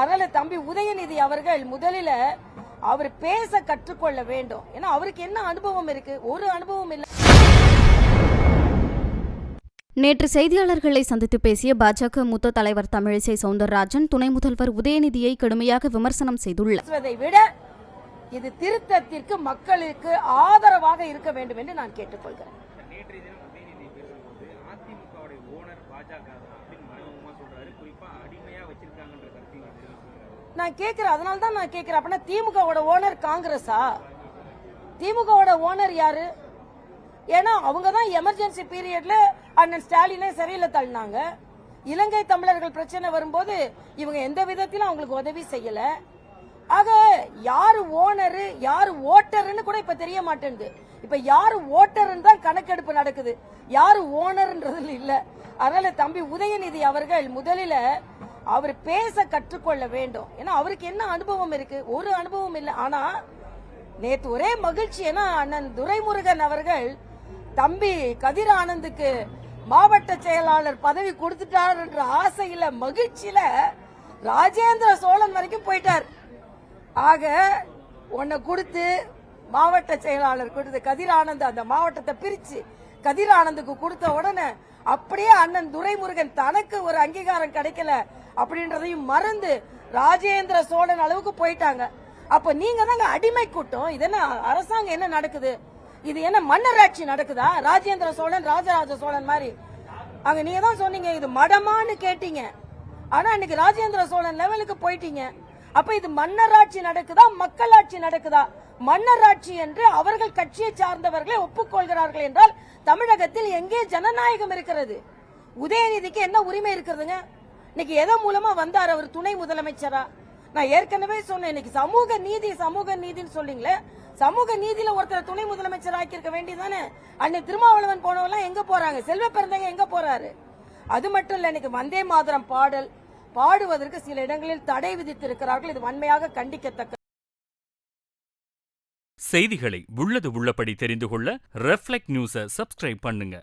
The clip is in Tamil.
அதனால தம்பி உதயநிதி அவர்கள் முதலில் அவர் பேச கற்றுக்கொள்ள வேண்டும். ஏன்னா அவருக்கு என்ன அனுபவம் இருக்கு? ஒரு அனுபவம் இல்லை. நேற்று செய்தியாளர்களை சந்தித்து பேசிய பாஜக மூத்த தலைவர் தமிழிசை சவுந்தரராஜன் துணை முதல்வர் உதயநிதியை கடுமையாக விமர்சனம் செய்துள்ளார். விட இது திருத்தத்திற்கு மக்களுக்கு ஆதரவாக இருக்க வேண்டும் என்று நான் கேட்டுக்கொள்கிறேன். நான் கேட்கிறேன், அதனால தான் நான் கேட்கிறேன். அப்படின்னா திமுகவோட ஓனர் காங்கிரஸா? திமுகவோட ஓனர் யாரு? ஏன்னா அவங்க தான் எமர்ஜென்சி பீரியட்ல அண்ணன் ஸ்டாலினை சிறையில் தள்ளினாங்க. இலங்கை தமிழர்கள் பிரச்சனை வரும்போது இவங்க எந்த விதத்திலும் அவங்களுக்கு உதவி செய்யல. ஆக யாரு ஓனரு யாரு ஓட்டர்னு கூட இப்ப தெரிய மாட்டேங்குது. இப்ப யாரு ஓட்டர்னு தான் கணக்கெடுப்பு நடக்குது, யாரு ஓனர்ன்றது இல்ல. அதனால தம்பி உதயநிதி அவர்கள் முதலில் அவர் பேச கற்றுக்கொள்ள வேண்டும். ஏன்னா அவருக்கு என்ன அனுபவம் இருக்கு? ஒரு அனுபவம் இல்லை. ஆனா நேற்று ஒரே மகிழ்ச்சி. ஏன்னா அண்ணன் துரைமுருகன் அவர்கள் தம்பி கதிர் ஆனந்துக்கு மாவட்ட செயலாளர் பதவி கொடுத்துட்டார் என்ற ஆசையில மகிழ்ச்சியில ராஜேந்திர சோழன் வரைக்கும் போயிட்டார். ஆக உன்னை கொடுத்து மாவட்ட செயலாளர் கொடுத்து கதிர் ஆனந்த் அந்த மாவட்டத்தை பிரிச்சு கதிர் ஆனந்துக்கு கொடுத்த உடனே அப்படியே அண்ணன் துரைமுருகன் தனக்கு ஒரு அங்கீகாரம் கிடைக்கல அப்படின்றதையும் மறந்து ராஜேந்திர சோழன் அளவுக்கு போயிட்டாங்க. அப்ப நீங்க தாங்க அடிமை கூட்டம். இது என்ன அரசாங்கம் என்ன நடக்குது? இது என்ன மன்னராட்சி நடக்குதா? ராஜேந்திர சோழன் ராஜராஜ சோழன் மாதிரி அங்க நீங்க தான் சொன்னீங்க இது மடமான்னு கேட்டீங்க. ஆனா இன்னைக்கு ராஜேந்திர சோழன் லெவலுக்கு போயிட்டீங்க. அப்ப இது மன்னராட்சி நடக்குதா மக்களாட்சி நடக்குதா? மன்னராட்சி என்று அவர்கள் கட்சியை சார்ந்தவர்களை ஒப்புக்கொள்கிறார்கள் என்றால் தமிழகத்தில் எங்கே ஜனநாயகம் இருக்கிறது? உதயநிதிக்கு என்ன உரிமை இருக்கிறதுங்க? இன்னைக்கு எதன் மூலமா வந்தார் அவர் துணை முதலமைச்சரா? நான் ஏற்கனவே சொன்னேன், இன்னைக்கு சமூக நீதினு சொல்றீங்களே, சமூக நீதியில ஒருத்தர் துணை முதலமைச்சர் ஆக்கியிருக்க வேண்டியதானே? அன்னைக்கு திருமாவளவன் போனவெல்லாம் எங்க போறாங்க? செல்வ பிறந்தங்க எங்க போறாரு? அது மட்டும் இல்ல, இன்னைக்கு வந்தே மாதரம் பாடல் பாடுவதற்கு சில இடங்களில் தடை விதித்திருக்கிறார்கள். இது வன்மையாக கண்டிக்கத்தக்க. செய்திகளை உள்ளது உள்ளபடி தெரிந்து கொள்ள ரெஃப்ளெக்ட் நியூஸை சப்ஸ்கிரைப் பண்ணுங்க.